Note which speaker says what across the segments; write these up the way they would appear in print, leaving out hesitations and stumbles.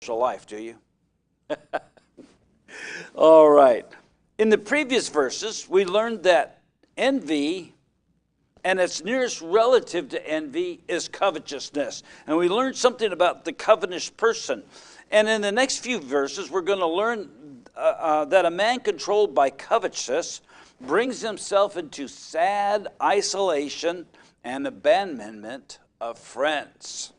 Speaker 1: social life, do you? All right. In the previous verses, we learned that envy and its nearest relative to envy is covetousness. And we learned something about the covetous person. And in the next few verses, we're going to learn that a man controlled by covetousness brings himself into sad isolation and abandonment of friends.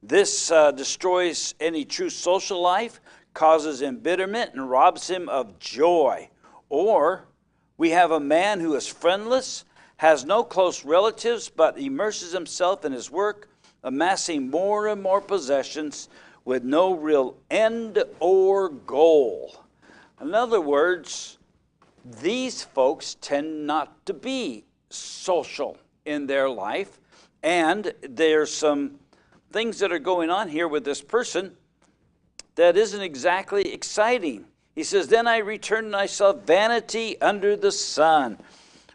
Speaker 1: This destroys any true social life, causes embitterment, and robs him of joy. Or we have a man who is friendless, has no close relatives, but immerses himself in his work, amassing more and more possessions with no real end or goal. In other words, these folks tend not to be social in their life, and there's some things that are going on here with this person that isn't exactly exciting. He says, "Then I returned and I saw vanity under the sun."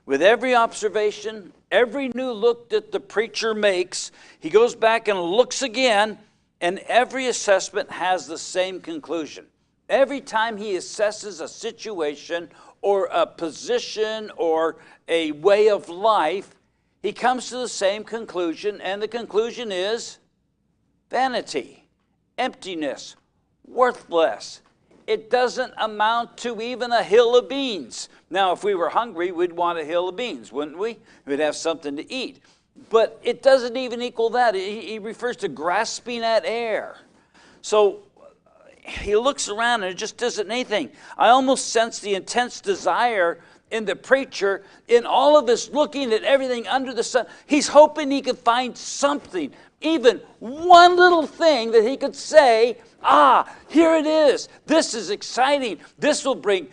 Speaker 1: With every observation, every new look that the preacher makes, he goes back and looks again, and every assessment has the same conclusion. Every time he assesses a situation or a position or a way of life, he comes to the same conclusion, and the conclusion is vanity, emptiness, worthless. It doesn't amount to even a hill of beans. Now, if we were hungry, we'd want a hill of beans, wouldn't we? We'd have something to eat. But it doesn't even equal that. He refers to grasping at air. So he looks around and it just isn't anything. I almost sense the intense desire in the preacher, in all of this looking at everything under the sun. He's hoping he could find something, even one little thing that he could say, here it is. This is exciting. This will bring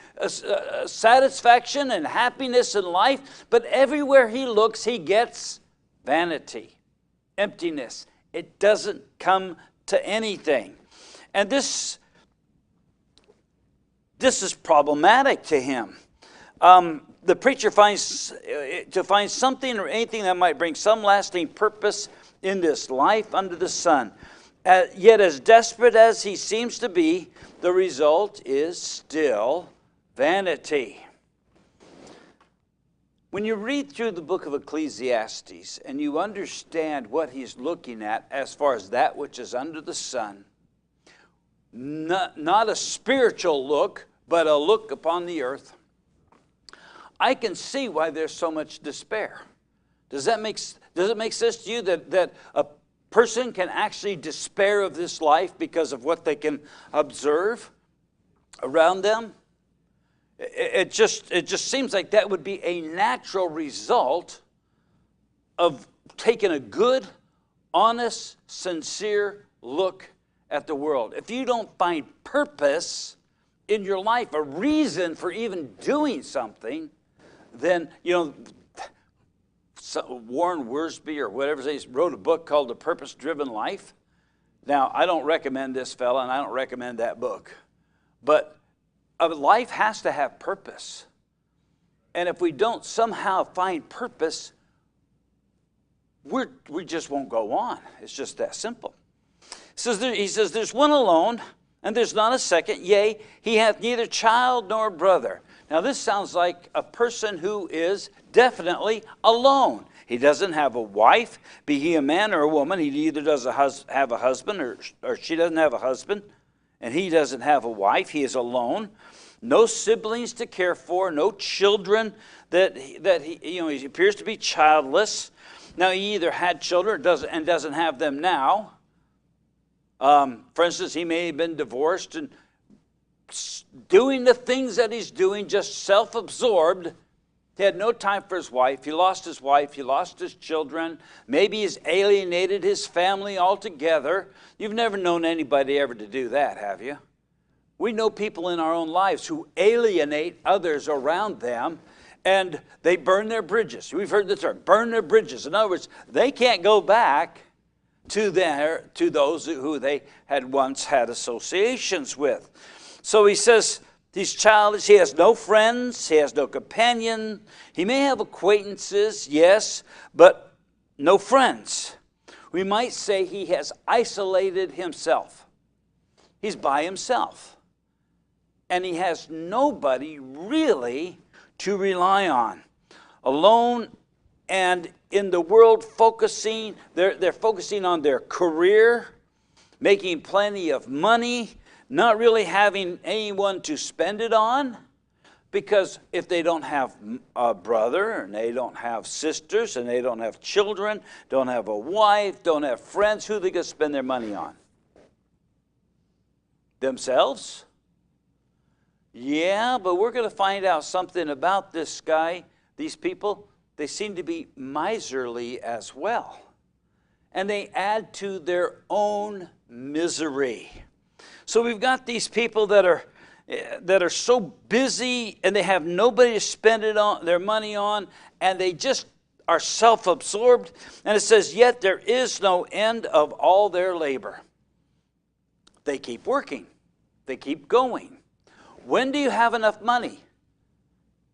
Speaker 1: satisfaction and happiness in life. But everywhere he looks, he gets vanity, emptiness. It doesn't come to anything. And this is problematic to him. The preacher finds to find something or anything that might bring some lasting purpose in this life under the sun. Yet as desperate as he seems to be, the result is still vanity. When you read through the book of Ecclesiastes and you understand what he's looking at as far as that which is under the sun, not a spiritual look, but a look upon the earth, I can see why there's so much despair. Does it make sense to you that a person can actually despair of this life because of what they can observe around them? It just seems like that would be a natural result of taking a good, honest, sincere look at the world. If you don't find purpose in your life, a reason for even doing something, then, Warren Wiersbe or whatever he wrote a book called The Purpose-Driven Life. Now, I don't recommend this fella, and I don't recommend that book. But life has to have purpose. And if we don't somehow find purpose, we just won't go on. It's just that simple. He says, "There's one alone, and there's not a second. Yea, he hath neither child nor brother." Now, this sounds like a person who is definitely alone. He doesn't have a wife, be he a man or a woman. He either doesn't have a husband or she doesn't have a husband, and he doesn't have a wife. He is alone. No siblings to care for, no children that he appears to be childless. Now, he either had children or doesn't have them now. For instance, he may have been divorced and doing the things that he's doing, just self-absorbed. He had no time for his wife. He lost his wife. He lost his children. Maybe he's alienated his family altogether. You've never known anybody ever to do that, have you? We know people in our own lives who alienate others around them, and they burn their bridges. We've heard the term, burn their bridges. In other words, they can't go back to those who they had once had associations with. So he says he's childish, he has no friends, he has no companion. He may have acquaintances, yes, but no friends. We might say he has isolated himself. He's by himself. And he has nobody really to rely on. Alone and in the world focusing, they're focusing on their career, making plenty of money, not really having anyone to spend it on. Because if they don't have a brother, and they don't have sisters, and they don't have children, don't have a wife, don't have friends, who are they going to spend their money on? Themselves? Yeah, but we're going to find out something about this guy. These people, they seem to be miserly as well. And they add to their own misery. So we've got these people that are so busy, and they have nobody to spend it on, their money on, and they just are self-absorbed. And it says, yet there is no end of all their labor. They keep working. They keep going. When do you have enough money?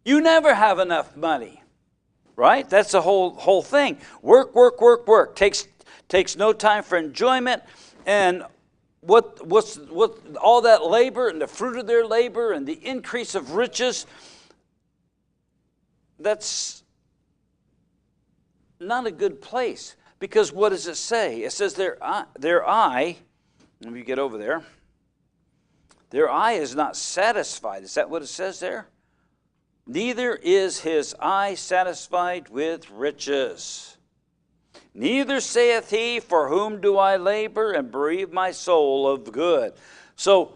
Speaker 1: You never have enough money, right? That's the whole thing. Work, work, work, work. Takes no time for enjoyment. And what all that labor and the fruit of their labor and the increase of riches, that's not a good place. Because what does it say? It says their eye, let me get over there, their eye is not satisfied. Is that what it says there? Neither is his eye satisfied with riches. Neither saith he, for whom do I labor and bereave my soul of good. So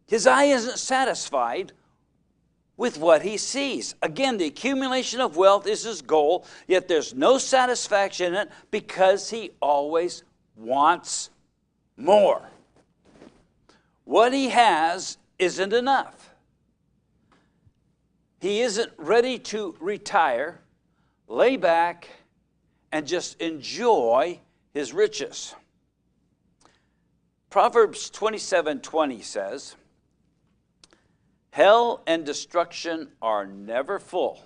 Speaker 1: his eye isn't satisfied with what he sees. Again, the accumulation of wealth is his goal, yet there's no satisfaction in it because he always wants more. What he has isn't enough. He isn't ready to retire, lay back, and just enjoy his riches. Proverbs 27:20 says, hell and destruction are never full,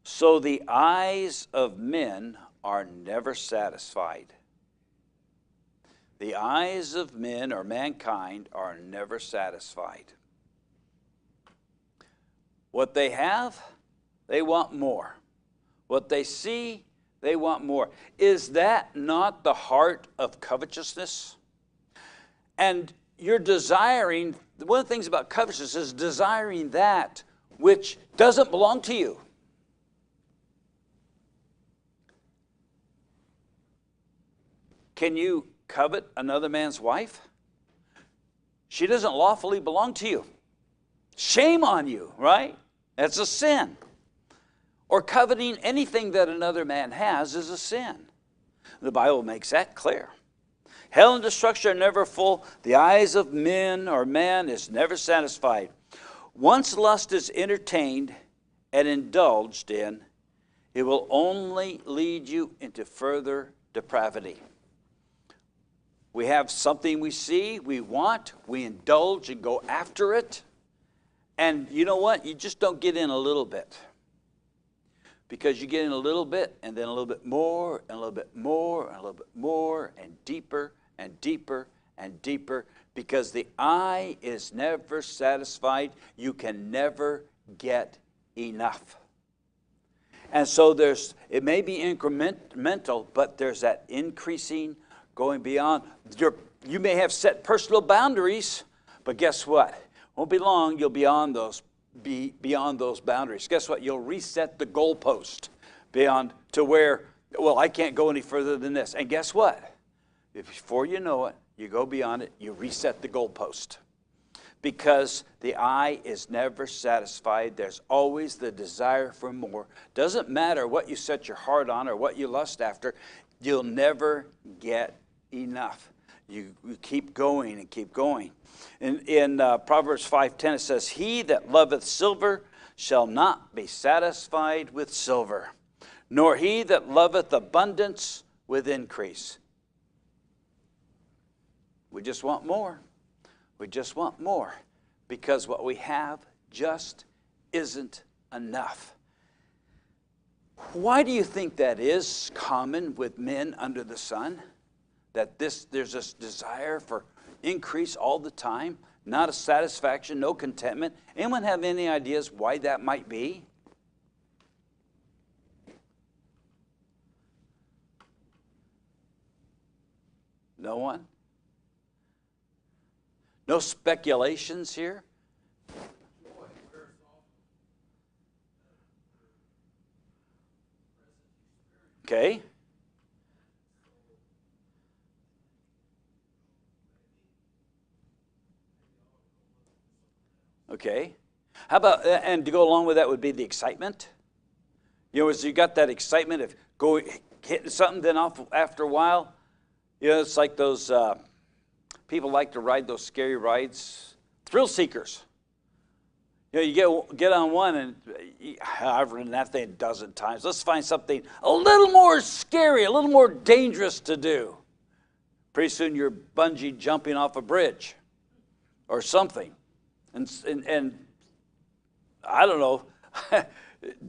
Speaker 1: so the eyes of men are never satisfied. The eyes of men or mankind are never satisfied. What they have, they want more. What they see, they want more. Is that not the heart of covetousness? And you're desiring, one of the things about covetousness is desiring that which doesn't belong to you. Can you covet another man's wife? She doesn't lawfully belong to you. Shame on you, right? That's a sin. Or coveting anything that another man has is a sin. The Bible makes that clear. Hell and destruction are never full. The eyes of men or man is never satisfied. Once lust is entertained and indulged in, it will only lead you into further depravity. We have something we see, we want, we indulge and go after it. And you know what? You just don't get in a little bit. Because you get in a little bit, and then a little bit more, and a little bit more, and a little bit more, and deeper, and deeper, and deeper. Because the eye is never satisfied. You can never get enough. And so it may be incremental, but there's that increasing, going beyond. You may have set personal boundaries, but guess what? Won't be long, you'll be beyond those boundaries. Guess what? You'll reset the goalpost beyond to where, well, I can't go any further than this. And guess what? Before you know it, you go beyond it, you reset the goalpost. Because the eye is never satisfied. There's always the desire for more. Doesn't matter what you set your heart on or what you lust after, you'll never get enough. You keep going and keep going. In Proverbs 5:10 it says, he that loveth silver shall not be satisfied with silver, nor he that loveth abundance with increase. We just want more. We just want more because what we have just isn't enough. Why do you think that is common with men under the sun? That there's this desire for increase all the time, not a satisfaction, no contentment. Anyone have any ideas why that might be? No one? No speculations here? Okay. Okay. How about, and to go along with that would be the excitement. You know, as you got that excitement of hitting something, then off after a while, you know, it's like those people like to ride those scary rides, thrill seekers. You know, you get on one, and I've ridden that thing a dozen times. Let's find something a little more scary, a little more dangerous to do. Pretty soon you're bungee jumping off a bridge or something. And I don't know,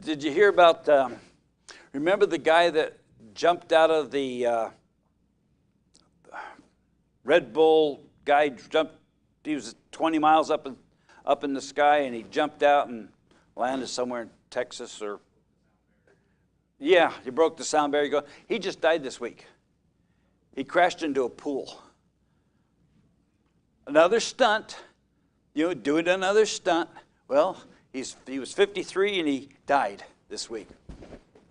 Speaker 1: did you hear about, remember the guy that jumped out of the Red Bull guy, he was 20 miles up in the sky, and he jumped out and landed somewhere in Texas or, yeah, he broke the sound barrier. He just died this week. He crashed into a pool. Another stunt. You know, doing another stunt. Well, he was 53 and he died this week.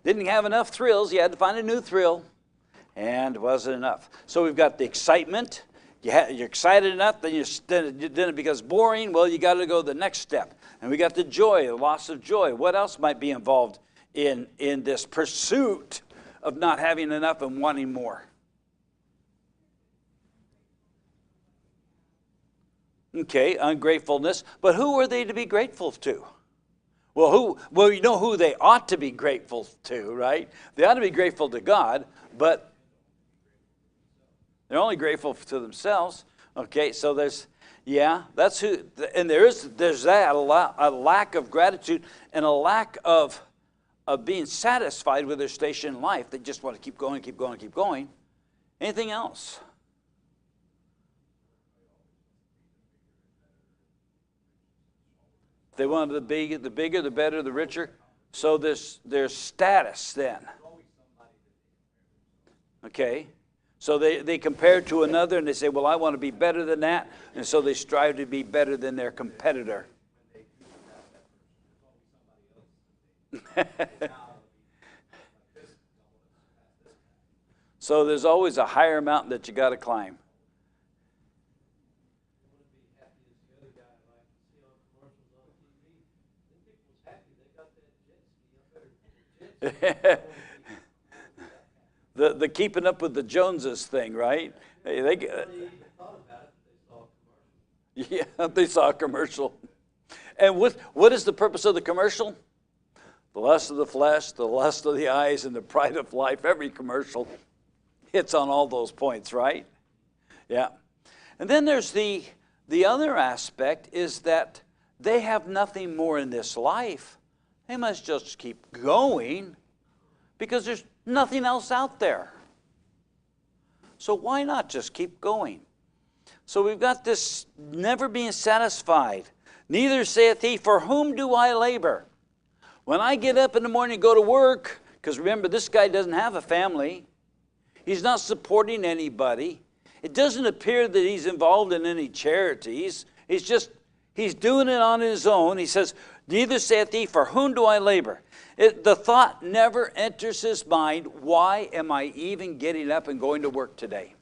Speaker 1: Didn't have enough thrills. You had to find a new thrill, and it wasn't enough. So we've got the excitement. You're excited enough, then it becomes boring. Well, you got to go the next step. And we got the joy, the loss of joy. What else might be involved in this pursuit of not having enough and wanting more? Okay, ungratefulness. But who are they to be grateful to? Well, you know who they ought to be grateful to, right? They ought to be grateful to God, but they're only grateful to themselves. Okay, so that's who, and there's that, a lack of gratitude and a lack of being satisfied with their station in life. They just want to keep going, keep going, keep going. Anything else? They wanted the bigger, the better, the richer. So there's status then. Okay. So they compare to another and they say, well, I want to be better than that. And so they strive to be better than their competitor. So there's always a higher mountain that you got to climb. the keeping up with the Joneses thing, right? Yeah, they saw a commercial. And what is the purpose of the commercial? The lust of the flesh, the lust of the eyes, and the pride of life. Every commercial hits on all those points, right? Yeah. And then there's the other aspect is that they have nothing more in this life. They must just keep going because there's nothing else out there. So why not just keep going? So we've got this never being satisfied. Neither saith he, for whom do I labor? When I get up in the morning and go to work, because remember, this guy doesn't have a family. He's not supporting anybody. It doesn't appear that he's involved in any charities. He's doing it on his own. He says, neither saith he, for whom do I labor? The thought never enters his mind, why am I even getting up and going to work today?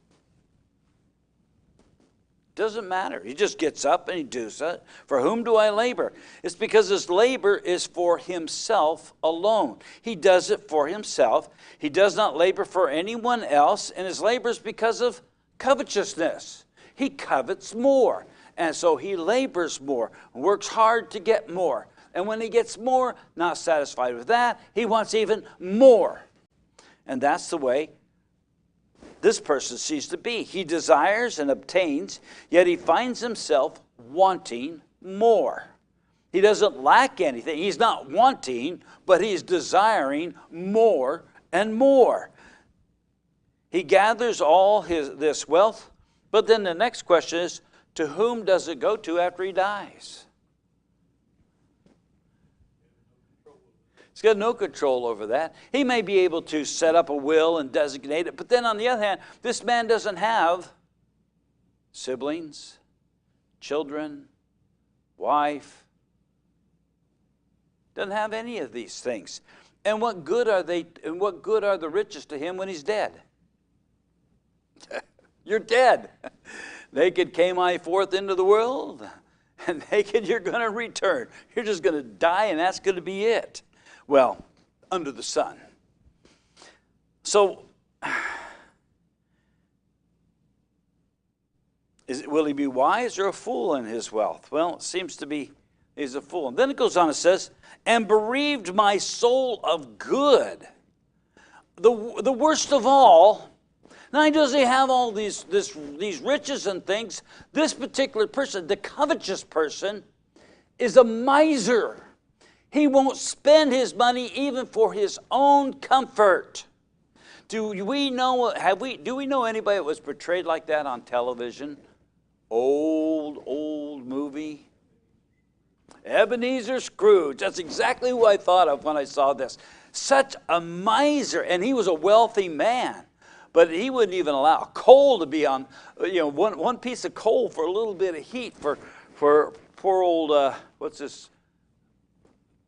Speaker 1: Doesn't matter. He just gets up and he does it. For whom do I labor? It's because his labor is for himself alone. He does it for himself. He does not labor for anyone else, and his labor is because of covetousness. He covets more, and so he labors more, works hard to get more. And when he gets more, not satisfied with that, he wants even more. And that's the way this person seems to be. He desires and obtains, yet he finds himself wanting more. He doesn't lack anything. He's not wanting, but he's desiring more and more. He gathers all this wealth But then the next question is, to whom does it go to after he dies? He's got no control over that. He may be able to set up a will and designate it, but then on the other hand, this man doesn't have siblings, children, wife. Doesn't have any of these things. And what good are they, and what good are the riches to him when he's dead? You're dead. Naked came I forth into the world, and naked you're going to return. You're just going to die, and that's going to be it. Well, under the sun. So, will he be wise or a fool in his wealth? Well, it seems to be he's a fool. And then it goes on, it says, and bereaved my soul of good. The worst of all, not only does he have all these riches and things, this particular person, the covetous person, is a miser. He won't spend his money even for his own comfort. Do we know anybody that was portrayed like that on television? Old movie. Ebenezer Scrooge. That's exactly who I thought of when I saw this. Such a miser, and he was a wealthy man. But he wouldn't even allow coal to be on, one piece of coal for a little bit of heat for poor old,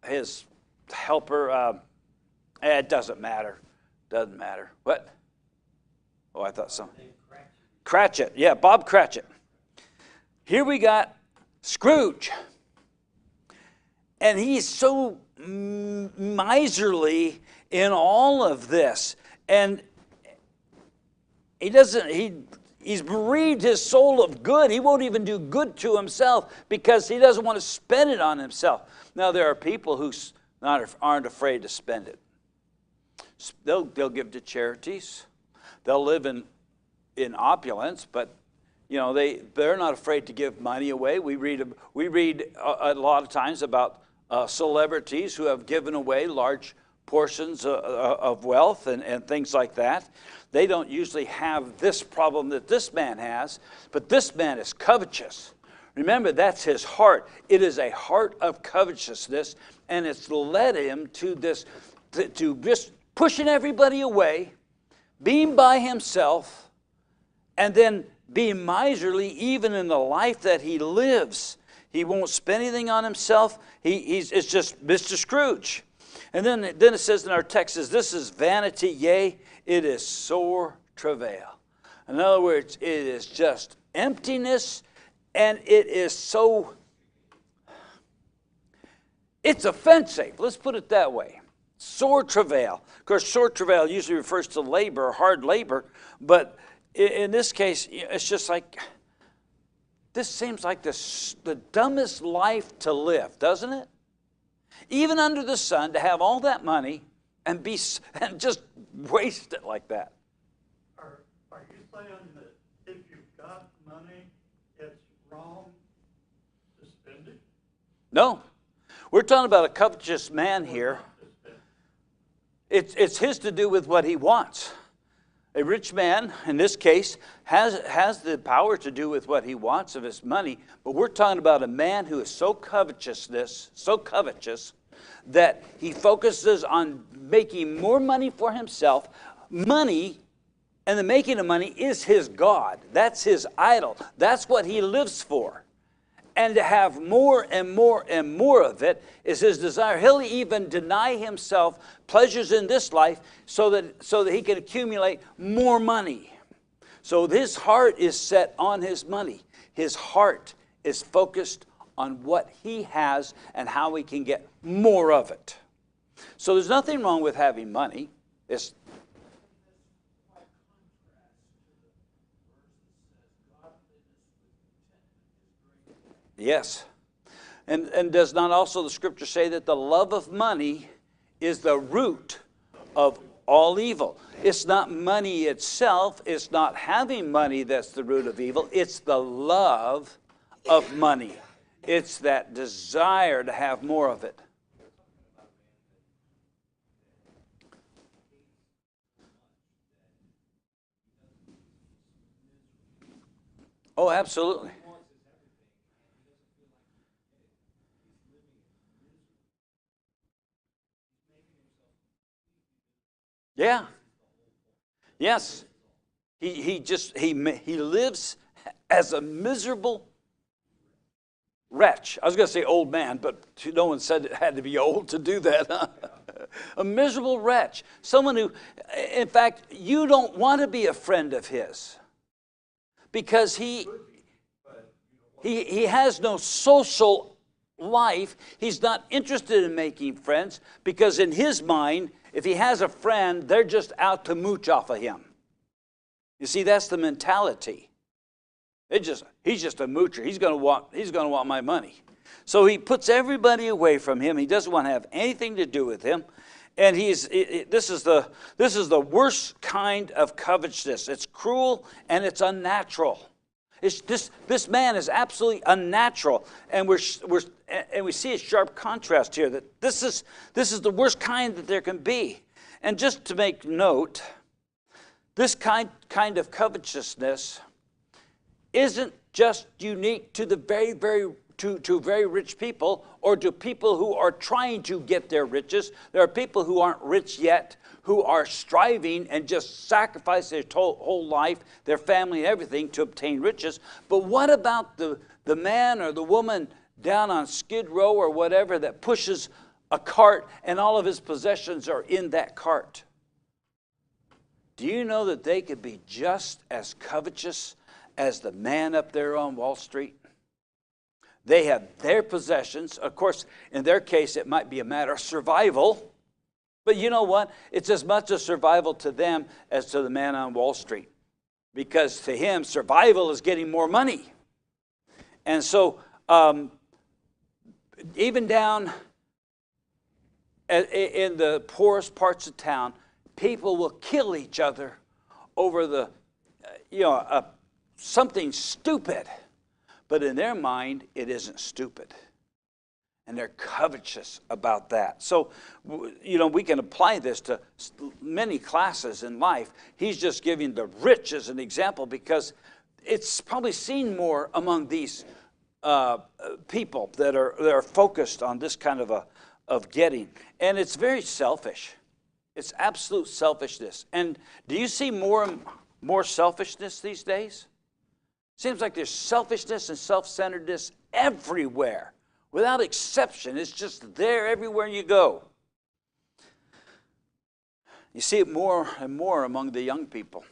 Speaker 1: his helper. It doesn't matter. Doesn't matter. What? Oh, I thought something. Cratchit. Yeah, Bob Cratchit. Here we got Scrooge. And he's so miserly in all of this. And he's bereaved his soul of good. He won't even do good to himself because he doesn't want to spend it on himself. Now, there are people who aren't afraid to spend it. They'll give to charities. They'll live in opulence, but they're not afraid to give money away. We read a lot of times about celebrities who have given away large portions of wealth and things like that. They don't usually have this problem that this man has, but this man is covetous. Remember, that's his heart. It is a heart of covetousness, and it's led him to this, to just pushing everybody away, being by himself, and then being miserly even in the life that he lives. He won't spend anything on himself. It's just Mr. Scrooge. And then it says in our text, this is vanity, yea, it is sore travail. In other words, it is just emptiness, and it is so, it's offensive. Let's put it that way. Sore travail. Of course, sore travail usually refers to labor, hard labor, but in this case, it's just like, this seems like the dumbest life to live, doesn't it? Even under the sun, to have all that money and just waste it like that.
Speaker 2: Are you saying that if you've got money, it's wrong to spend it?
Speaker 1: No. We're talking about a covetous man here. It's his to do with what he wants. A rich man, in this case, has the power to do with what he wants of his money, but we're talking about a man who is so covetous, that he focuses on making more money for himself. Money and the making of money is his God. That's his idol. That's what he lives for. And to have more and more and more of it is his desire. He'll even deny himself pleasures in this life so that he can accumulate more money. So his heart is set on his money. His heart is focused on what he has and how he can get more of it. So there's nothing wrong with having money. Yes. And does not also the scripture say that the love of money is the root of all evil? It's not money itself. It's not having money that's the root of evil. It's the love of money. It's that desire to have more of it. Oh, absolutely. Yeah. Yes. He lives as a miserable wretch. I was going to say old man, but no one said it had to be old to do that. Huh? A miserable wretch. Someone who, in fact, you don't want to be a friend of his because he has no social life. He's not interested in making friends because in his mind, if he has a friend, they're just out to mooch off of him. You see, that's the mentality. He's just a moocher. He's going to want my money. So he puts everybody away from him. He doesn't want to have anything to do with him. And this is the worst kind of covetousness. It's cruel and it's unnatural. This man is absolutely unnatural, and we see a sharp contrast here that this is the worst kind that there can be. And just to make note, this kind of covetousness isn't just unique to the to very rich people or to people who are trying to get their riches. There are people who aren't rich yet who are striving and just sacrifice their whole life, their family, everything to obtain riches. But what about the man or the woman down on Skid Row or whatever that pushes a cart and all of his possessions are in that cart? Do you know that they could be just as covetous as the man up there on Wall Street? They have their possessions. Of course, in their case, it might be a matter of survival. But you know what? It's as much a survival to them as to the man on Wall Street. Because to him, survival is getting more money. And so, even down in the poorest parts of town, people will kill each other over something stupid. But in their mind, it isn't stupid. And they're covetous about that. So, we can apply this to many classes in life. He's just giving the rich as an example because it's probably seen more among these people that are focused on this kind of getting. And it's very selfish. It's absolute selfishness. And do you see more selfishness these days? Seems like there's selfishness and self-centeredness everywhere. Without exception, it's just there everywhere you go. You see it more and more among the young people.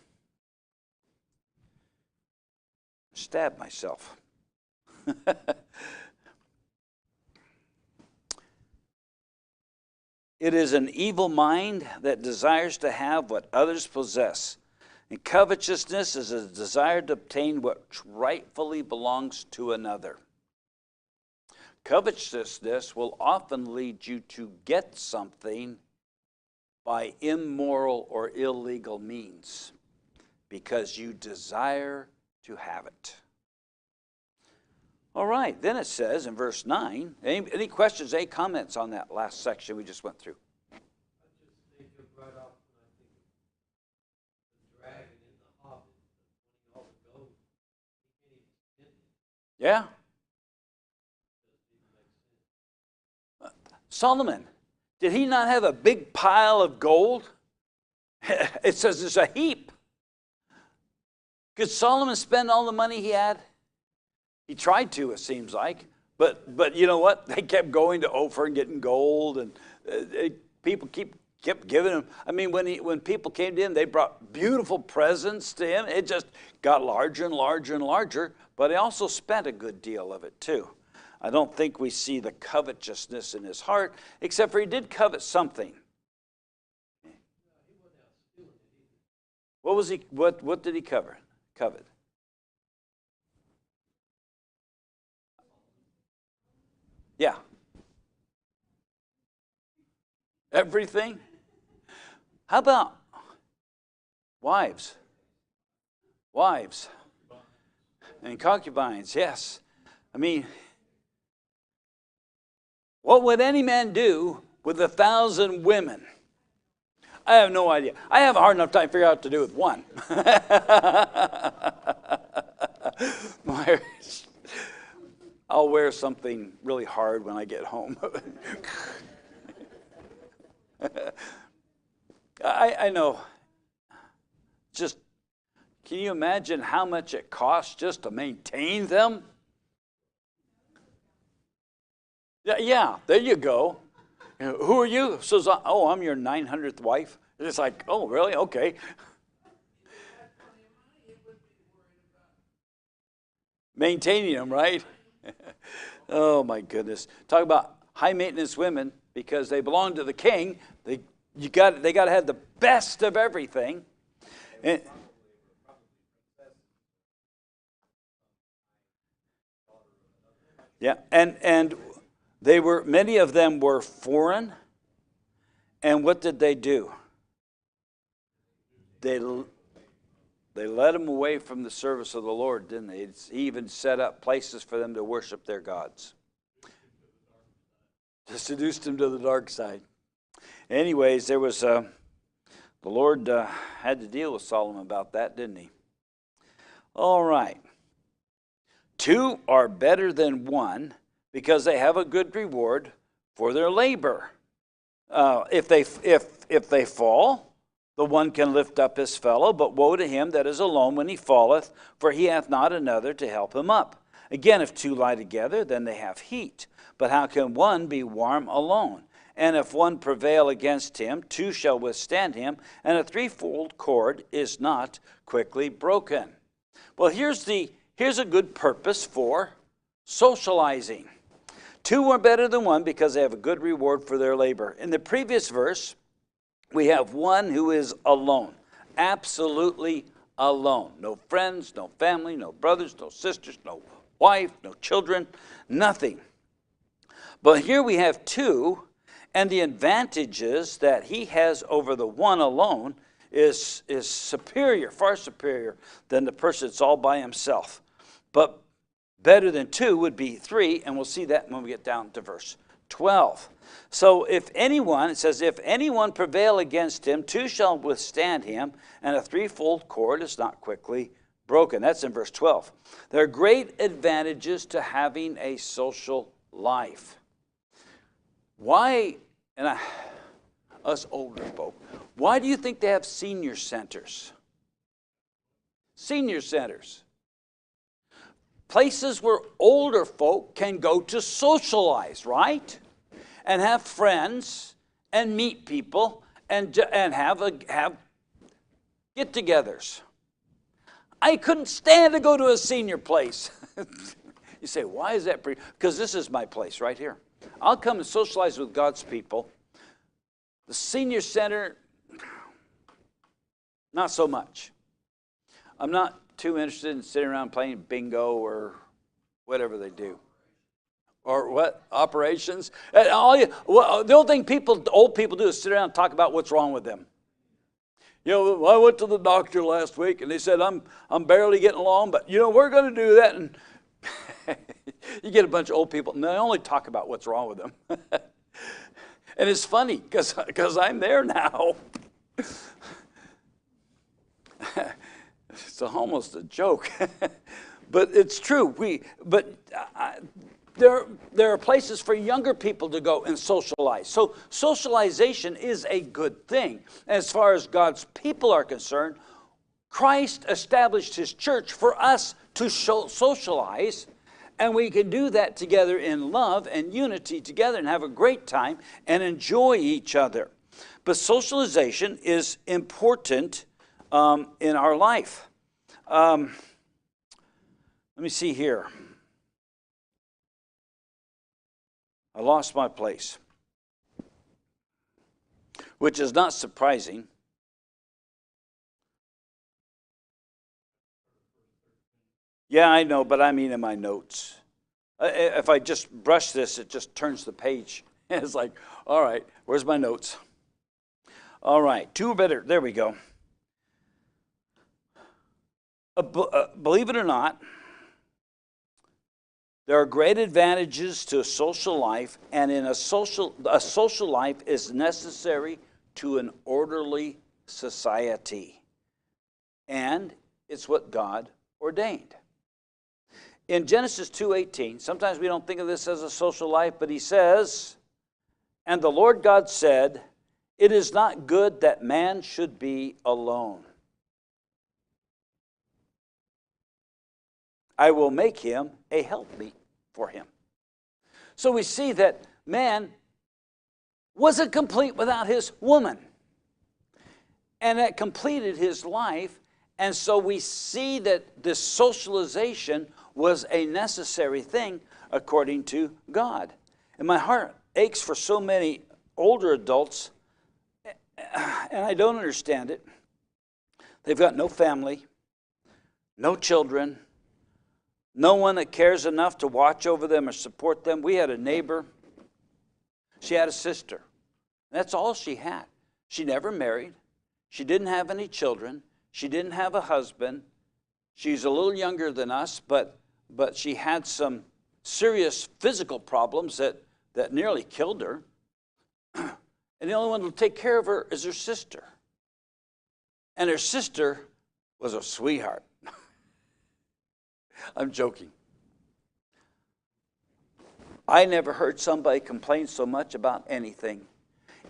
Speaker 1: Stab myself. It is an evil mind that desires to have what others possess. And covetousness is a desire to obtain what rightfully belongs to another. Covetousness will often lead you to get something by immoral or illegal means because you desire to have it. All right, then it says in verse 9, any questions, any comments on that last section we just went through?
Speaker 3: I just think of right off when I think of the dragon in the Hobbit, wanting all the gold. He can't even spend it.
Speaker 1: Yeah. Solomon, did he not have a big pile of gold? It says it's a heap. Could Solomon spend all the money he had? He tried to, it seems like. But you know what? They kept going to Ophir and getting gold, and people kept giving him. I mean, when people came to him, they brought beautiful presents to him. It just got larger and larger and larger, but he also spent a good deal of it too. I don't think we see the covetousness in his heart, except for he did covet something. What was he? What did he covet? Yeah. Everything? How about wives? Wives and concubines, yes. I mean, what would any man do with 1,000 women? I have no idea. I have a hard enough time figuring out what to do with one. I'll wear something really hard when I get home. I know. Just, can you imagine how much it costs just to maintain them? Yeah, there you go. Who are you? Says, oh, I'm your 900th wife. It's like, oh, really? Okay. Maintaining them, right? Oh, my goodness. Talk about high maintenance women because they belong to the king. They got to have the best of everything. And, yeah, and many of them were foreign. And what did they do? They led them away from the service of the Lord, didn't they? He even set up places for them to worship their gods. To seduce them to the dark side. Anyways, there was the Lord had to deal with Solomon about that, didn't he? All right. 2 are better than 1 because they have a good reward for their labor. If they fall, the one can lift up his fellow, but woe to him that is alone when he falleth, for he hath not another to help him up. Again, if 2 lie together, then they have heat. But how can one be warm alone? And if one prevail against him, 2 shall withstand him, and a threefold cord is not quickly broken. Well, here's a good purpose for socializing. 2 are better than 1 because they have a good reward for their labor. In the previous verse, we have one who is alone, absolutely alone. No friends, no family, no brothers, no sisters, no wife, no children, nothing. But here we have 2, and the advantages that he has over the one alone is superior, far superior than the person that's all by himself. But better than 2 would be 3, and we'll see that when we get down to verse 12. So if anyone, it says, if anyone prevail against him, 2 shall withstand him, and a threefold cord is not quickly broken. That's in verse 12. There are great advantages to having a social life. Why, us older folk, why do you think they have senior centers? Senior centers. Places where older folk can go to socialize, right? And have friends and meet people and have get-togethers. I couldn't stand to go to a senior place. You say, why is that? Because this is my place right here. I'll come and socialize with God's people. The senior center, not so much. I'm not too interested in sitting around playing bingo or whatever they do. Or what? Operations? The only thing old people do is sit around and talk about what's wrong with them. You know, I went to the doctor last week and they said, I'm barely getting along, but we're going to do that. And you get a bunch of old people and they only talk about what's wrong with them. And it's funny because I'm there now. It's almost a joke. But it's true. There are places for younger people to go and socialize. So socialization is a good thing. As far as God's people are concerned, Christ established his church for us to socialize, and we can do that together in love and unity together and have a great time and enjoy each other. But socialization is important in our life. Let me see here. I lost my place, which is not surprising. Yeah, I know, but I mean in my notes. If I just brush this, it just turns the page. It's like, all right, where's my notes? All right, 2 better. There we go. Believe it or not, there are great advantages to a social life, and a social life is necessary to an orderly society. And it's what God ordained. in Genesis 2:18, sometimes we don't think of this as a social life, but he says, "And the Lord God said, it is not good that man should be alone. I will make him a helpmeet for him." So we see that man wasn't complete without his woman. And that completed his life. And so we see that this socialization was a necessary thing according to God. And my heart aches for so many older adults, and I don't understand it. They've got no family, no children, no one that cares enough to watch over them or support them. We had a neighbor. She had a sister. That's all she had. She never married. She didn't have any children. She didn't have a husband. She's a little younger than us, but she had some serious physical problems that nearly killed her. And the only one who take care of her is her sister. And her sister was a sweetheart. I'm joking. I never heard somebody complain so much about anything.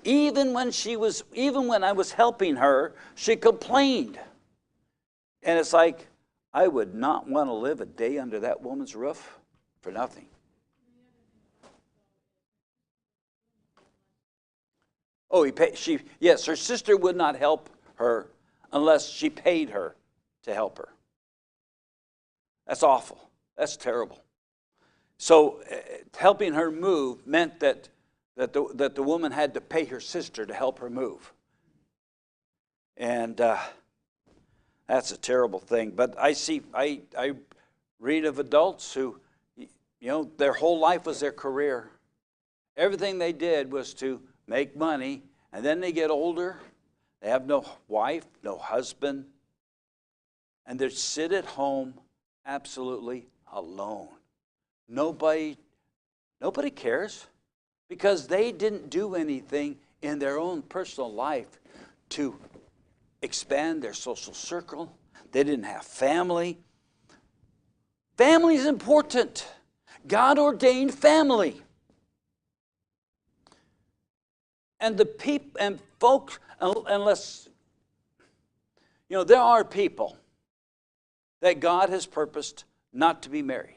Speaker 1: Even when I was helping her, she complained. And it's like, I would not want to live a day under that woman's roof for nothing. Oh, yes, her sister would not help her unless she paid her to help her. That's awful. That's terrible. So helping her move meant that the woman had to pay her sister to help her move. And that's a terrible thing. But I read of adults who, their whole life was their career. Everything they did was to make money, and then they get older. They have no wife, no husband, and they sit at home absolutely alone. Nobody cares, because they didn't do anything in their own personal life to expand their social circle. They didn't have family. Family is important. God ordained family. And the people and folks, unless, there are people that God has purposed not to be married.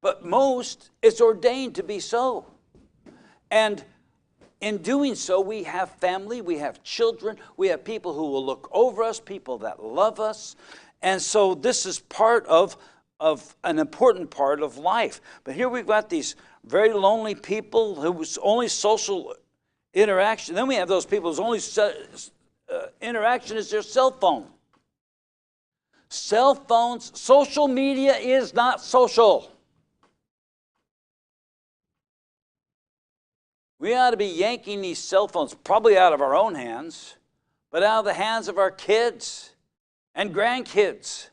Speaker 1: But most, it's ordained to be so. And in doing so, we have family, we have children, we have people who will look over us, people that love us. And so this is part of an important part of life. But here we've got these very lonely people whose only social interaction, then we have those people whose only interaction is their cell phone. Cell phones, social media is not social. We ought to be yanking these cell phones, probably out of our own hands, but out of the hands of our kids and grandkids.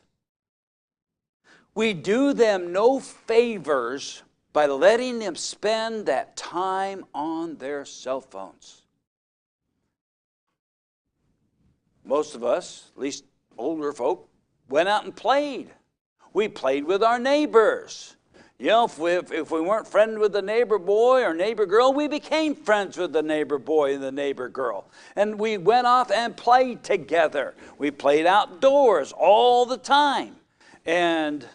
Speaker 1: We do them no favors by letting them spend that time on their cell phones. Most of us, at least older folk, went out and played. We played with our neighbors. If we weren't friends with the neighbor boy or neighbor girl, we became friends with the neighbor boy and the neighbor girl. And we went off and played together. We played outdoors all the time. And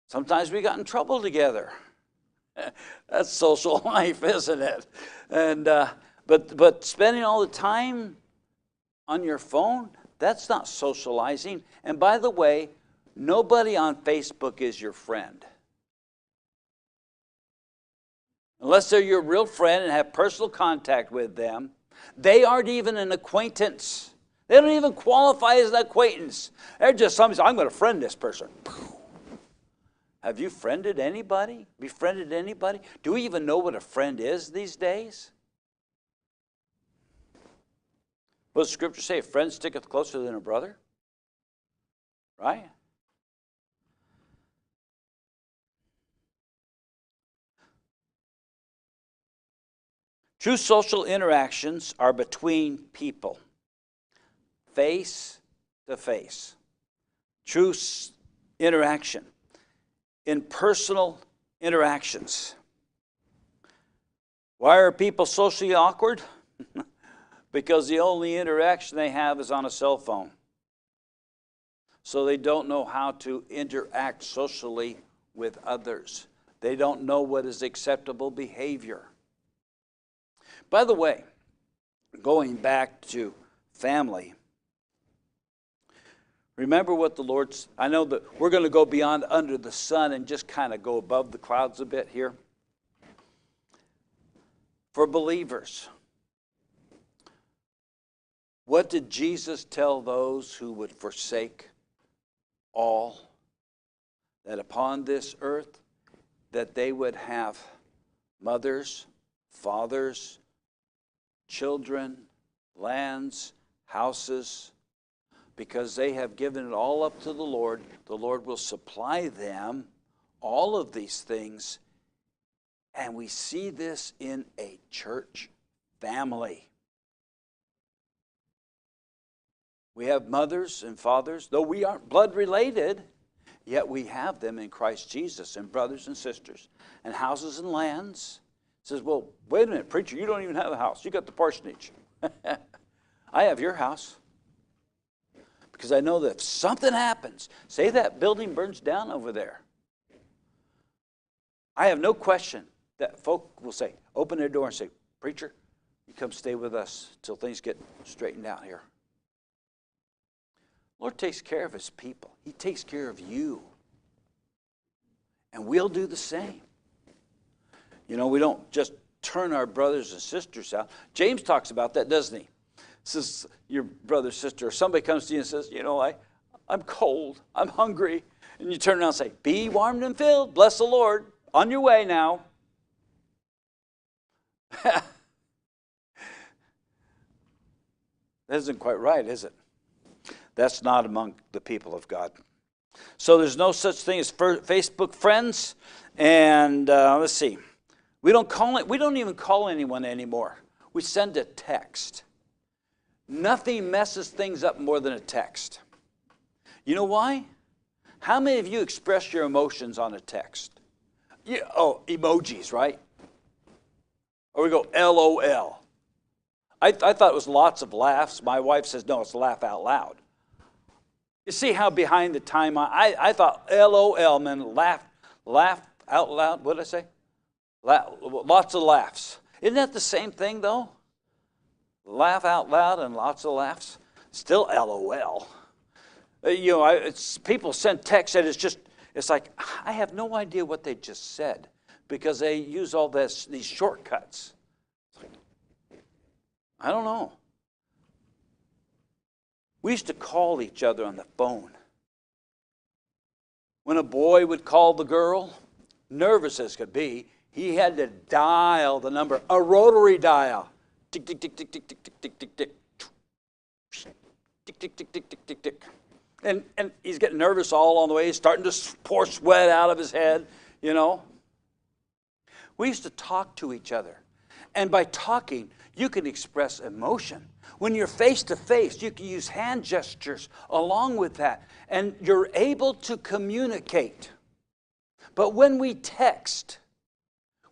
Speaker 1: sometimes we got in trouble together. That's social life, isn't it? And but spending all the time on your phone, that's not socializing. And by the way, nobody on Facebook is your friend. Unless they're your real friend and have personal contact with them, they aren't even an acquaintance. They don't even qualify as an acquaintance. They're just somebody, I'm going to friend this person. Have you friended anybody? Befriended anybody? Do we even know what a friend is these days? What does Scripture say? A friend sticketh closer than a brother? Right? True social interactions are between people, face to face. True interaction. in personal interactions. Why are people socially awkward? Because the only interaction they have is on a cell phone. So they don't know how to interact socially with others. They don't know what is acceptable behavior. By the way, going back to family, remember what the Lord's, I know that we're going to go beyond under the sun and just kind of go above the clouds a bit here. For believers, what did Jesus tell those who would forsake all? That upon this earth, that they would have mothers, fathers, children, lands, houses, because they have given it all up to the Lord. The Lord will supply them all of these things. And we see this in a church family. We have mothers and fathers, though we aren't blood related, yet we have them in Christ Jesus, and brothers and sisters, and houses and lands. It says, well, wait a minute, preacher, you don't even have a house. You got the parsonage. I have your house. Because I know that if something happens, say that building burns down over there, I have no question that folk will say, open their door and say, preacher, you come stay with us till things get straightened out here. Lord takes care of his people. He takes care of you. And we'll do the same. You know, we don't just turn our brothers and sisters out. James talks about that, doesn't he? Says your brother, sister, or somebody comes to you and says, you know, I'm cold, I'm hungry. And you turn around and say, be warmed and filled, bless the Lord, on your way now. That isn't quite right, is it? That's not among the people of God. So there's no such thing as Facebook friends. And let's see. We don't even call anyone anymore. We send a text. Nothing messes things up more than a text. You know why? How many of you express your emotions on a text? Emojis, right? Or we go LOL. I thought it was lots of laughs. My wife says, no, it's laugh out loud. You see how behind the time I thought LOL meant laugh out loud. What did I say? Lots of laughs. Isn't that the same thing, though? Laugh out loud and lots of laughs. Still LOL. People send texts and it's like, I have no idea what they just said because they use all these shortcuts. It's like, I don't know. We used to call each other on the phone. When a boy would call the girl, nervous as could be, he had to dial the number, a rotary dial. Tick, tick, tick, tick, tick, tick, tick, tick, tick, tick. Tick, tick, tick, tick, tick, tick, tick. And he's getting nervous all on the way. He's starting to pour sweat out of his head, you know. We used to talk to each other. And by talking, you can express emotion. When you're face to face, you can use hand gestures along with that. And you're able to communicate. But when we text,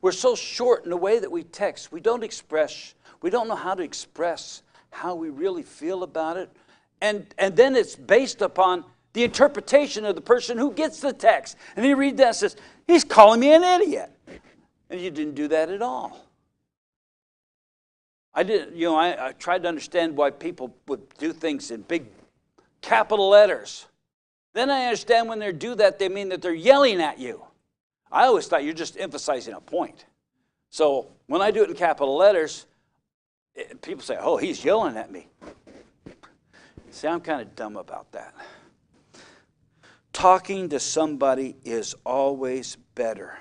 Speaker 1: we're so short in the way that we text. We don't know how to express how we really feel about it. And then it's based upon the interpretation of the person who gets the text. And he reads that and says, he's calling me an idiot. And you didn't do that at all. I tried to understand why people would do things in big capital letters. Then I understand when they do that, they mean that they're yelling at you. I always thought you're just emphasizing a point. So when I do it in capital letters, people say, oh, he's yelling at me. See, I'm kind of dumb about that. Talking to somebody is always better.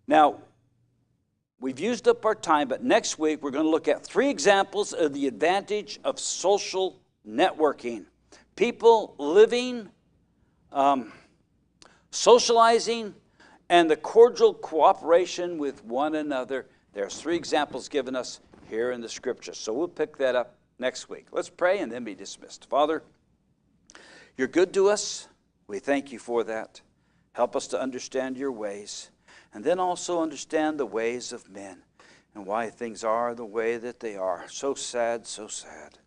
Speaker 1: Now, we've used up our time, but next week we're going to look at 3 examples of the advantage of social networking. People living, socializing, and the cordial cooperation with one another. There's 3 examples given us here in the Scripture. So we'll pick that up next week. Let's pray and then be dismissed. Father, you're good to us. We thank you for that. Help us to understand your ways, and then also understand the ways of men and why things are the way that they are. So sad, so sad.